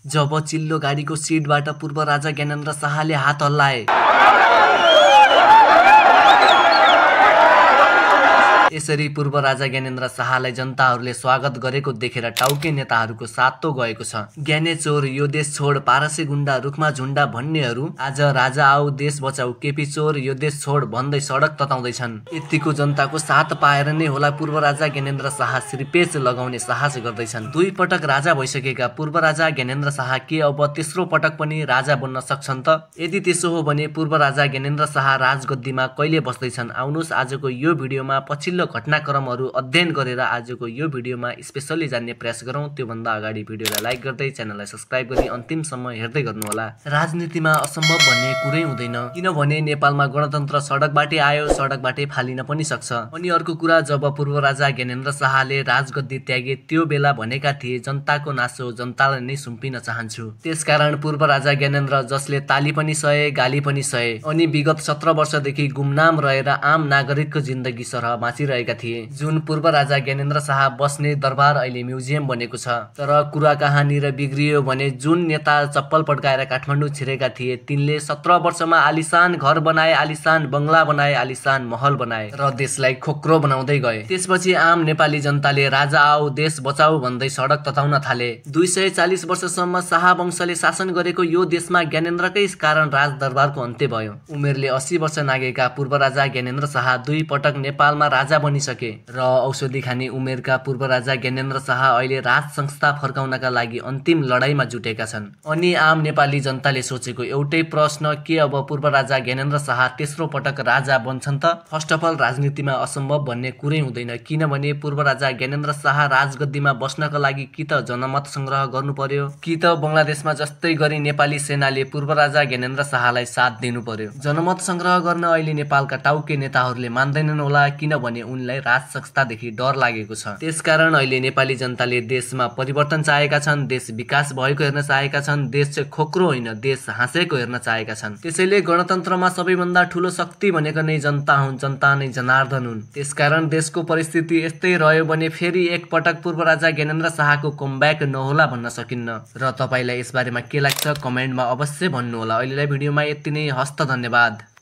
जब चिल्लो गाडीको सिटबाट पूर्व राजा ज्ञानेन्द्र शाहले हात हल्लाए। यसरी पूर्व राजा ज्ञानेन्द्र शाहलाई जनताहरूले स्वागत गरेको देखेर टाउके नेताहरूको सातो गएको छ। ज्ञाने चोर यो देश छोड, पारसे गुण्डा रुखमा झुण्डा भन्नेहरू आज राजा आऊ देश बचाऊ, केपी चोर यो देश छोड भन्दै सडक तताउँदैछन्। यतिको जनताको साथ पाएर नै होला पूर्व राजा ज्ञानेन्द्र शाह श्रीपेच लगाउने साहस गर्दैछन्। 2 पटक राजा भइसकेका पूर्व राजा ज्ञानेन्द्र शाह के अब तेस्रो पटक पनि राजा बन्न सक्छन् त? यदि त्यसो हो भने पूर्व राजा ज्ञानेन्द्र शाह राजगद्दीमा कहिले बस्दैछन्? आउनुहोस् आजको यो भिडियोमा पछिल्लो घटनाक्रमहरू अध्ययन गरेर आजको यो भिडियोमा स्पेशली जान्ने प्रयास गरौँ। त्योभन्दा अगाडि भिडियोलाई लाइक गर्दै च्यानललाई सब्स्क्राइब गरी अन्तिमसम्म हेर्दै गर्नुहोला। राजनीतिमा असम्भव भन्ने कुरै हुँदैन, किनभने नेपालमा गणतन्त्र सडकबाटै आयो, सडकबाटै फालिन पनि सक्छ। अनि अर्को कुरा, जब पूर्व राजा ज्ञानेन्द्र शाहले राजगद्दी त्यागे त्यो बेला भनेका थिए जनताको नासो जनतालाई नै सुम्पिन चाहन्छु। त्यसकारण पूर्व राजा ज्ञानेन्द्र जसले ताली पनि सहे गाली पनि सहे अनि विगत 17 वर्षदेखि गुमनाम रहेर आम नागरिकको जिन्दगी सरह बाँचिरहेका थिए। जुन पूर्व राजा ज्ञानेन्द्र शाह बस्ने दरबार अहिले म्युजियम बनेको छ। तर कुरा कहाँनिर बिग्रियो भने जुन नेता चप्पल पड्काएर काठमाडौँ छिरेका थिए तिनले 17 वर्षमा आलिसान घर बनाए, आलिसान बंगला बनाए, आलिसान महल बनाए र देशलाई खोक्रो बनाउँदै गए। त्यसपछि आम नेपाली जनताले राजा आऊ देश बचाऊ भन्दै सडक तताउन थाले। 240 वर्षसम्म शाह वंशले शासन गरेको यो देशमा ज्ञानेन्द्रकै कारण राजदरबारको अन्त्य भयो। उमेरले 80 वर्ष नागेका पूर्व राजा ज्ञानेन्द्र शाह 2 पटक नेपालमा राजा बनिसके र औषधि खाने उमेरका पूर्व राजा ज्ञानेन्द्र शाह अहिले राज संस्था फर्काउनका लागि अन्तिम लडाईँमा जुटेका छन्। अनि आम नेपाली जनताले सोचेको एउटै प्रश्न, के अब पूर्व राजा ज्ञानेन्द्र शाह तेस्रो पटक राजा बन्छन् त? फर्स्ट अफ अल राजनीतिमा असम्भव भन्ने कुरै हुँदैन, किनभने पूर्व राजा ज्ञानेन्द्र शाह राजगद्दीमा बस्नका लागि कि त जनमत संग्रह गर्नु पर्यो, कि त बंगलादेशमा जस्तै गरी नेपाली सेनाले पूर्व राजा ज्ञानेन्द्र शाहलाई साथ दिनु पर्यो। जनमत संग्रह गर्न अहिले नेपालका टाउके नेताहरूले मान्दैनन् होला, किनभने उनलाई राज संस्थादेखि डर लागेको छ। त्यसकारण अहिले नेपाली जनताले देशमा परिवर्तन चाहेका छन्, देश विकास भएको हेर्न चाहेका छन्, देश चाहिँ खोक्रो होइन देश हाँसेको हेर्न चाहेका छन्। त्यसैले गणतन्त्रमा सबैभन्दा ठूलो शक्ति भनेको नै जनता हुन्, जनता नै जनार्दन हुन्। त्यसकारण देशको परिस्थिति यस्तै रह्यो भने फेरि एक पटक पूर्व राजा ज्ञानेन्द्र शाहको कमब्याक नहोला भन्न सकिन्न। र तपाईलाई यसबारेमा के लाग्छ कमेन्टमा अवश्य भन्नुहोला। अहिलेलाई भिडियोमा यति नै, हस्त धन्यवाद।